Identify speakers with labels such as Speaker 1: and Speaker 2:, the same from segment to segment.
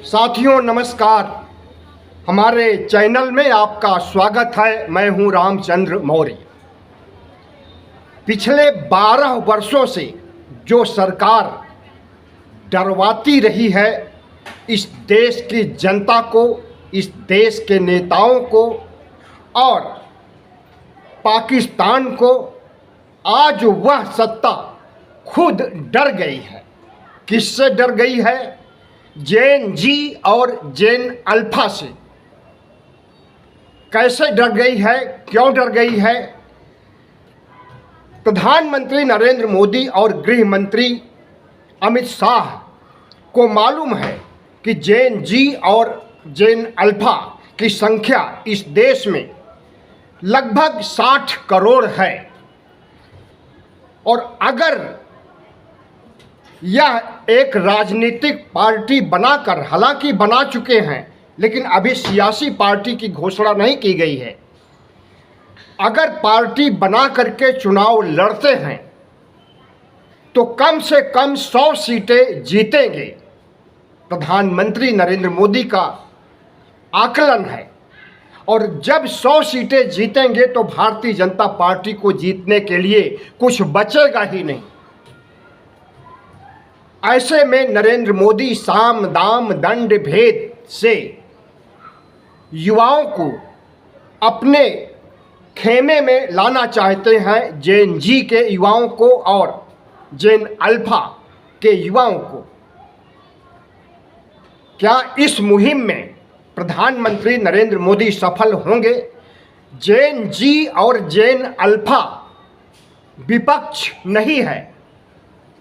Speaker 1: साथियों नमस्कार। हमारे चैनल में आपका स्वागत है। मैं हूं रामचंद्र मौर्य। पिछले 12 वर्षों से जो सरकार डरवाती रही है इस देश की जनता को, इस देश के नेताओं को और पाकिस्तान को, आज वह सत्ता खुद डर गई है। किससे डर गई है? जेन जी और जेन अल्फा से। कैसे डर गई है, क्यों डर गई है? प्रधानमंत्री नरेंद्र मोदी और गृह मंत्री अमित शाह को मालूम है कि जेन जी और जेन अल्फा की संख्या इस देश में लगभग 60 करोड़ है और अगर यह एक राजनीतिक पार्टी बनाकर, हालांकि बना चुके हैं लेकिन अभी सियासी पार्टी की घोषणा नहीं की गई है, अगर पार्टी बना करके चुनाव लड़ते हैं तो कम से कम 100 सीटें जीतेंगे। प्रधानमंत्री नरेंद्र मोदी का आकलन है और जब 100 सीटें जीतेंगे तो भारतीय जनता पार्टी को जीतने के लिए कुछ बचेगा ही नहीं। ऐसे में नरेंद्र मोदी साम दाम दंड भेद से युवाओं को अपने खेमे में लाना चाहते हैं, जेन जी के युवाओं को और जेन अल्फा के युवाओं को। क्या इस मुहिम में प्रधानमंत्री नरेंद्र मोदी सफल होंगे? जेन जी और जेन अल्फा विपक्ष नहीं है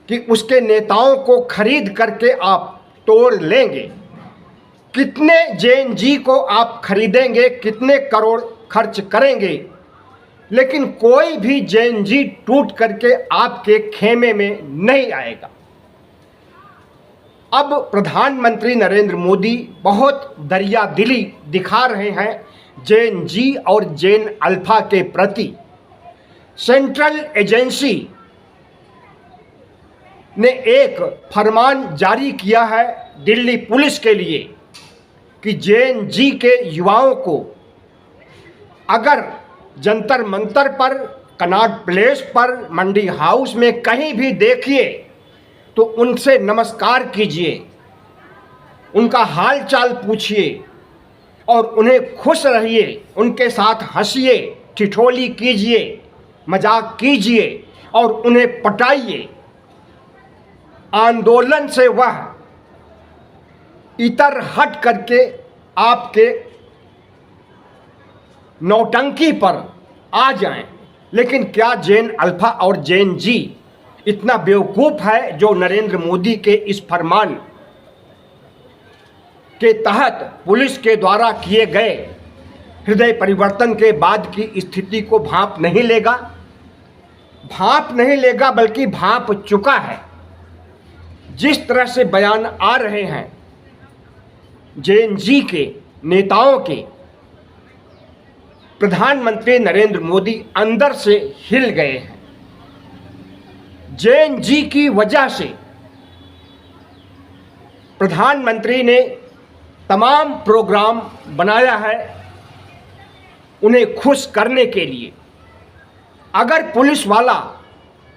Speaker 1: कि उसके नेताओं को खरीद करके आप तोड़ लेंगे। कितने जेन जी को आप खरीदेंगे, कितने करोड़ खर्च करेंगे, लेकिन कोई भी जेन जी टूट करके आपके खेमे में नहीं आएगा। अब प्रधानमंत्री नरेंद्र मोदी बहुत दरियादिली दिखा रहे हैं जेन जी और जेन अल्फा के प्रति। सेंट्रल एजेंसी ने एक फरमान जारी किया है दिल्ली पुलिस के लिए कि जेन जी के युवाओं को अगर जंतर मंतर पर, कनॉट प्लेस पर, मंडी हाउस में कहीं भी देखिए तो उनसे नमस्कार कीजिए, उनका हाल चाल पूछिए और उन्हें खुश रहिए, उनके साथ हंसिए, ठिठोली कीजिए, मजाक कीजिए और उन्हें पटाइए। आंदोलन से वह इतर हट करके आपके नौटंकी पर आ जाएं। लेकिन क्या जेन अल्फा और जेन जी इतना बेवकूफ़ है जो नरेंद्र मोदी के इस फरमान के तहत पुलिस के द्वारा किए गए हृदय परिवर्तन के बाद की स्थिति को भांप नहीं लेगा? भांप नहीं लेगा बल्कि भांप चुका है। जिस तरह से बयान आ रहे हैं जेन जी के नेताओं के, प्रधानमंत्री नरेंद्र मोदी अंदर से हिल गए हैं। जेन जी की वजह से प्रधानमंत्री ने तमाम प्रोग्राम बनाया है उन्हें खुश करने के लिए। अगर पुलिस वाला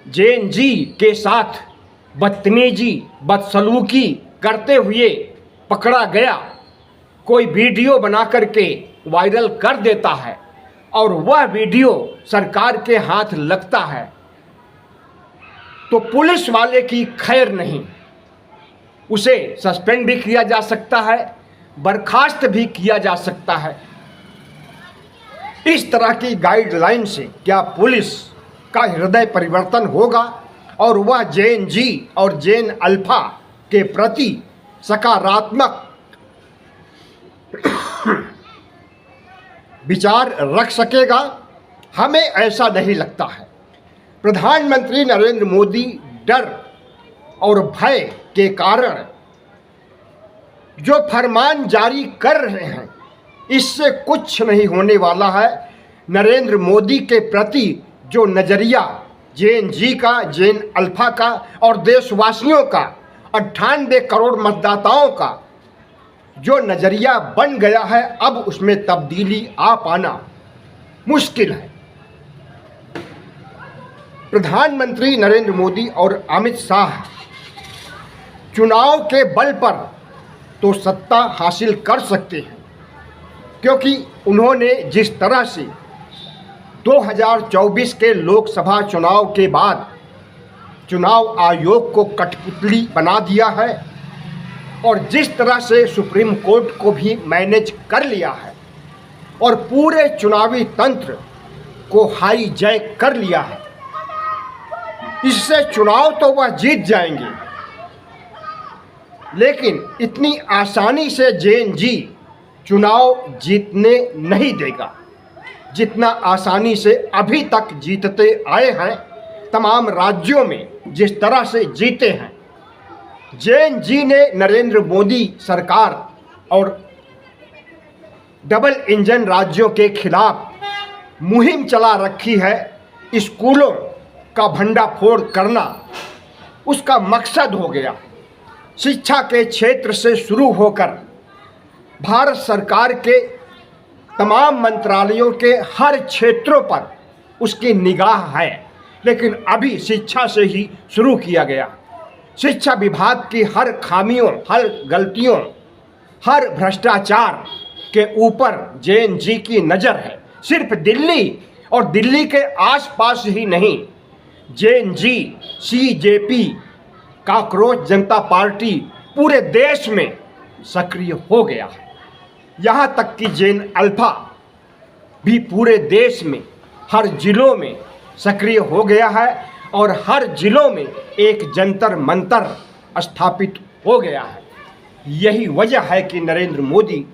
Speaker 1: जेन जी के साथ बदतमीजी, बदसलूकी करते हुए पकड़ा गया, कोई वीडियो बना करके वायरल कर देता है और वह वीडियो सरकार के हाथ लगता है तो पुलिस वाले की खैर नहीं। उसे सस्पेंड भी किया जा सकता है, बर्खास्त भी किया जा सकता है। इस तरह की गाइडलाइन से क्या पुलिस का हृदय परिवर्तन होगा और वह जेन जी और जेन अल्फा के प्रति सकारात्मक विचार रख सकेगा? हमें ऐसा नहीं लगता है। प्रधानमंत्री नरेंद्र मोदी डर और भय के कारण जो फरमान जारी कर रहे हैं इससे कुछ नहीं होने वाला है। नरेंद्र मोदी के प्रति जो नज़रिया जेन जी का, जेन अल्फा का और देशवासियों का, 98 करोड़ मतदाताओं का जो नज़रिया बन गया है अब उसमें तब्दीली आ पाना मुश्किल है। प्रधानमंत्री नरेंद्र मोदी और अमित शाह चुनाव के बल पर तो सत्ता हासिल कर सकते हैं, क्योंकि उन्होंने जिस तरह से 2024 के लोकसभा चुनाव के बाद चुनाव आयोग को कठपुतली बना दिया है और जिस तरह से सुप्रीम कोर्ट को भी मैनेज कर लिया है और पूरे चुनावी तंत्र को हाईजैक कर लिया है, इससे चुनाव तो वह जीत जाएंगे, लेकिन इतनी आसानी से JNG चुनाव जीतने नहीं देगा जितना आसानी से अभी तक जीतते आए हैं। तमाम राज्यों में जिस तरह से जीते हैं, JNG ने नरेंद्र मोदी सरकार और डबल इंजन राज्यों के खिलाफ मुहिम चला रखी है। स्कूलों का भंडाफोड़ करना उसका मकसद हो गया। शिक्षा के क्षेत्र से शुरू होकर भारत सरकार के तमाम मंत्रालयों के हर क्षेत्रों पर उसकी निगाह है, लेकिन अभी शिक्षा से ही शुरू किया गया। शिक्षा विभाग की हर खामियों, हर गलतियों, हर भ्रष्टाचार के ऊपर JNG की नज़र है। सिर्फ दिल्ली और दिल्ली के आसपास ही नहीं, JNG, CJP, कॉकरोच जनता पार्टी पूरे देश में सक्रिय हो गया है। यहाँ तक कि जैन अल्फा भी पूरे देश में हर जिलों में सक्रिय हो गया है और हर जिलों में एक जंतर मंतर स्थापित हो गया है। यही वजह है कि नरेंद्र मोदी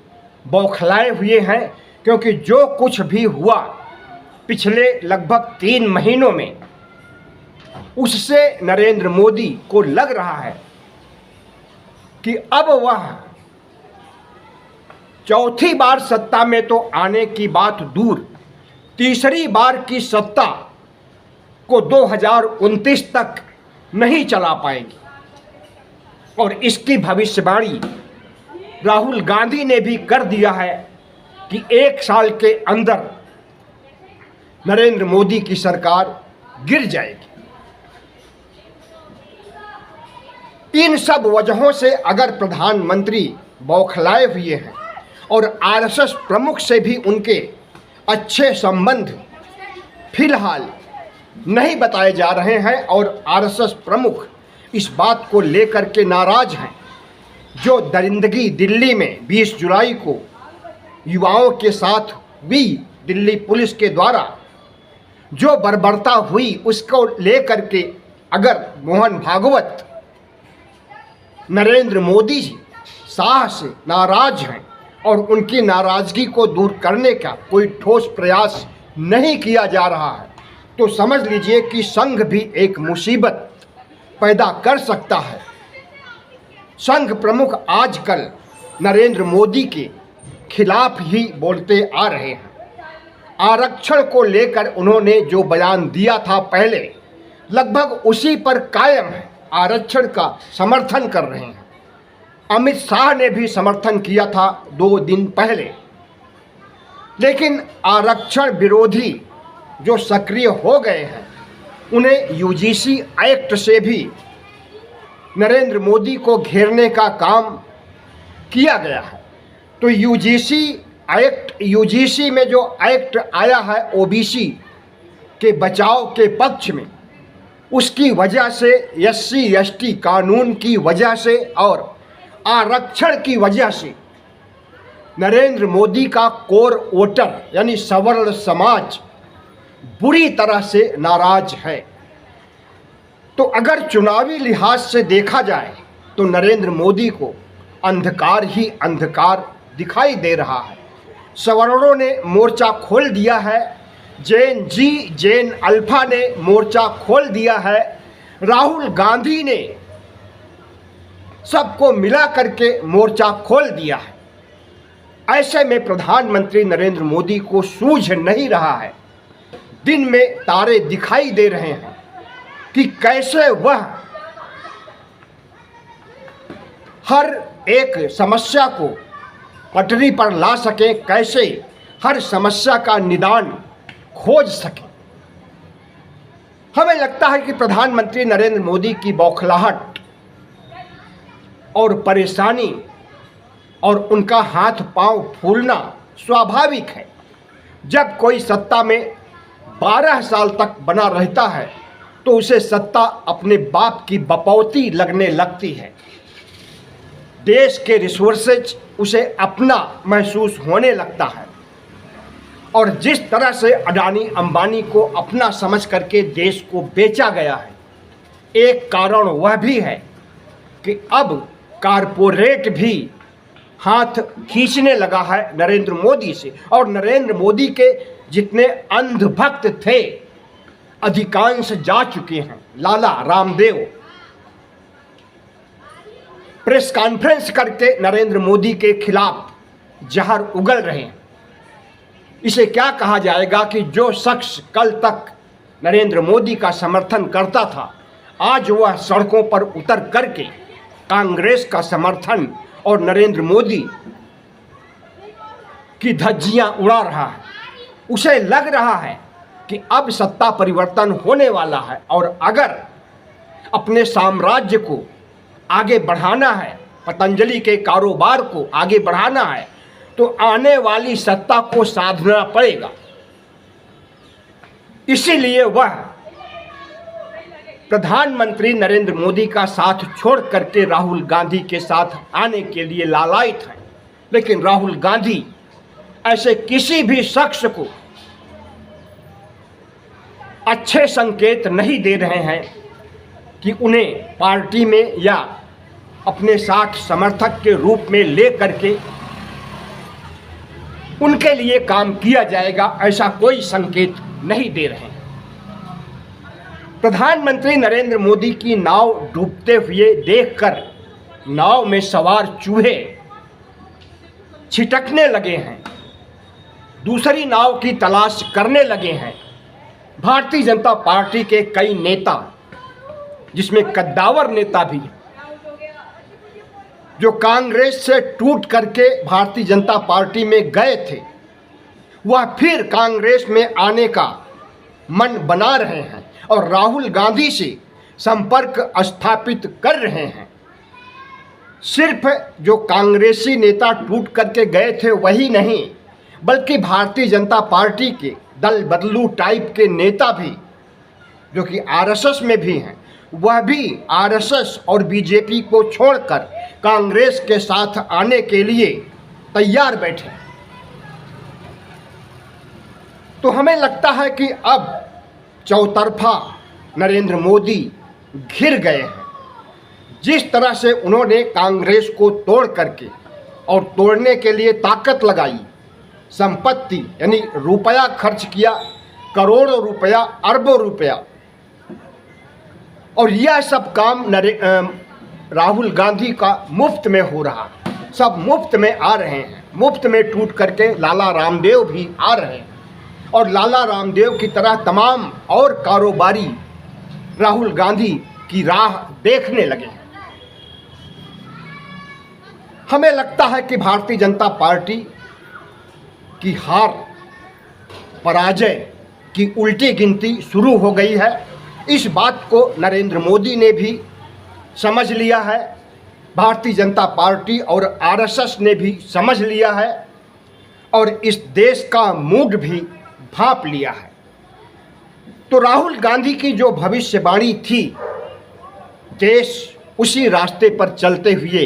Speaker 1: बौखलाए हुए हैं, क्योंकि जो कुछ भी हुआ पिछले लगभग 3 महीनों में, उससे नरेंद्र मोदी को लग रहा है कि अब वह चौथी बार सत्ता में तो आने की बात दूर, तीसरी बार की सत्ता को 2029 तक नहीं चला पाएंगी। और इसकी भविष्यवाणी राहुल गांधी ने भी कर दिया है कि 1 साल के अंदर नरेंद्र मोदी की सरकार गिर जाएगी। इन सब वजहों से अगर प्रधानमंत्री बौखलाए हुए हैं और RSS प्रमुख से भी उनके अच्छे संबंध फिलहाल नहीं बताए जा रहे हैं और RSS प्रमुख इस बात को लेकर के नाराज हैं, जो दरिंदगी दिल्ली में 20 जुलाई को युवाओं के साथ हुई, दिल्ली पुलिस के द्वारा जो बर्बरता हुई, उसको लेकर के अगर मोहन भागवत नरेंद्र मोदी जी शाह से नाराज हैं और उनकी नाराज़गी को दूर करने का कोई ठोस प्रयास नहीं किया जा रहा है, तो समझ लीजिए कि संघ भी एक मुसीबत पैदा कर सकता है। संघ प्रमुख आजकल नरेंद्र मोदी के खिलाफ ही बोलते आ रहे हैं। आरक्षण को लेकर उन्होंने जो बयान दिया था पहले, लगभग उसी पर कायम है। आरक्षण का समर्थन कर रहे हैं। अमित शाह ने भी समर्थन किया था 2 दिन पहले, लेकिन आरक्षण विरोधी जो सक्रिय हो गए हैं, उन्हें UGC एक्ट से भी नरेंद्र मोदी को घेरने का काम किया गया है। तो UGC में जो एक्ट आया है OBC के बचाव के पक्ष में, उसकी वजह से, SC/ST कानून की वजह से और आरक्षण की वजह से नरेंद्र मोदी का कोर वोटर यानी सवर्ण समाज बुरी तरह से नाराज है। तो अगर चुनावी लिहाज से देखा जाए तो नरेंद्र मोदी को अंधकार ही अंधकार दिखाई दे रहा है। सवर्णों ने मोर्चा खोल दिया है, जैन अल्फा ने मोर्चा खोल दिया है, राहुल गांधी ने सबको मिला करके मोर्चा खोल दिया है। ऐसे में प्रधानमंत्री नरेंद्र मोदी को सूझ नहीं रहा है, दिन में तारे दिखाई दे रहे हैं कि कैसे वह हर एक समस्या को पटरी पर ला सकें, कैसे हर समस्या का निदान खोज सकें। हमें लगता है कि प्रधानमंत्री नरेंद्र मोदी की बौखलाहट और परेशानी और उनका हाथ पांव फूलना स्वाभाविक है। जब कोई सत्ता में 12 साल तक बना रहता है तो उसे सत्ता अपने बाप की बपौती लगने लगती है। देश के रिसोर्सेज उसे अपना महसूस होने लगता है और जिस तरह से अडानी अंबानी को अपना समझ करके देश को बेचा गया है, एक कारण वह भी है कि अब कारपोरेट भी हाथ खींचने लगा है नरेंद्र मोदी से। और नरेंद्र मोदी के जितने अंधभक्त थे अधिकांश जा चुके हैं। लाला रामदेव प्रेस कॉन्फ्रेंस करके नरेंद्र मोदी के खिलाफ जहर उगल रहे हैं। इसे क्या कहा जाएगा कि जो शख्स कल तक नरेंद्र मोदी का समर्थन करता था, आज वह सड़कों पर उतर करके कांग्रेस का समर्थन और नरेंद्र मोदी की धज्जियां उड़ा रहा है। उसे लग रहा है कि अब सत्ता परिवर्तन होने वाला है और अगर अपने साम्राज्य को आगे बढ़ाना है, पतंजलि के कारोबार को आगे बढ़ाना है, तो आने वाली सत्ता को साधना पड़ेगा। इसीलिए वह प्रधानमंत्री नरेंद्र मोदी का साथ छोड़ करके राहुल गांधी के साथ आने के लिए लालायित है। लेकिन राहुल गांधी ऐसे किसी भी शख्स को अच्छे संकेत नहीं दे रहे हैं कि उन्हें पार्टी में या अपने साथ समर्थक के रूप में ले करके उनके लिए काम किया जाएगा, ऐसा कोई संकेत नहीं दे रहे हैं। प्रधानमंत्री नरेंद्र मोदी की नाव डूबते हुए देखकर नाव में सवार चूहे छिटकने लगे हैं, दूसरी नाव की तलाश करने लगे हैं। भारतीय जनता पार्टी के कई नेता, जिसमें कद्दावर नेता भी, जो कांग्रेस से टूट करके भारतीय जनता पार्टी में गए थे, वह फिर कांग्रेस में आने का मन बना रहे हैं और राहुल गांधी से संपर्क स्थापित कर रहे हैं। सिर्फ जो कांग्रेसी नेता टूट करके गए थे वही नहीं, बल्कि भारतीय जनता पार्टी के दल बदलू टाइप के नेता भी, जो कि आरएसएस में भी हैं, वह भी आरएसएस और बीजेपी को छोड़कर कांग्रेस के साथ आने के लिए तैयार बैठे। तो हमें लगता है कि अब चौतरफा नरेंद्र मोदी घिर गए हैं। जिस तरह से उन्होंने कांग्रेस को तोड़ करके और तोड़ने के लिए ताकत लगाई, संपत्ति यानी रुपया खर्च किया, करोड़ों रुपया, अरबों रुपया, और यह सब काम राहुल गांधी का मुफ्त में हो रहा, सब मुफ्त में आ रहे हैं। मुफ्त में टूट करके लाला रामदेव भी आ रहे हैं और लाला रामदेव की तरह तमाम और कारोबारी राहुल गांधी की राह देखने लगे हैं। हमें लगता है कि भारतीय जनता पार्टी की हार, पराजय की उल्टी गिनती शुरू हो गई है। इस बात को नरेंद्र मोदी ने भी समझ लिया है, भारतीय जनता पार्टी और आरएसएस ने भी समझ लिया है और इस देश का मूड भी भांप लिया है। तो राहुल गांधी की जो भविष्यवाणी थी, देश उसी रास्ते पर चलते हुए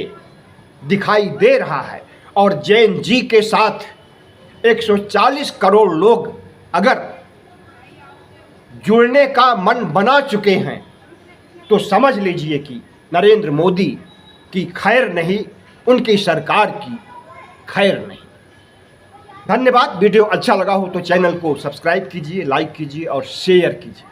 Speaker 1: दिखाई दे रहा है और जैन जी के साथ 140 करोड़ लोग अगर जुड़ने का मन बना चुके हैं तो समझ लीजिए कि नरेंद्र मोदी की खैर नहीं, उनकी सरकार की खैर नहीं। धन्यवाद। वीडियो अच्छा लगा हो तो चैनल को सब्सक्राइब कीजिए, लाइक कीजिए और शेयर कीजिए।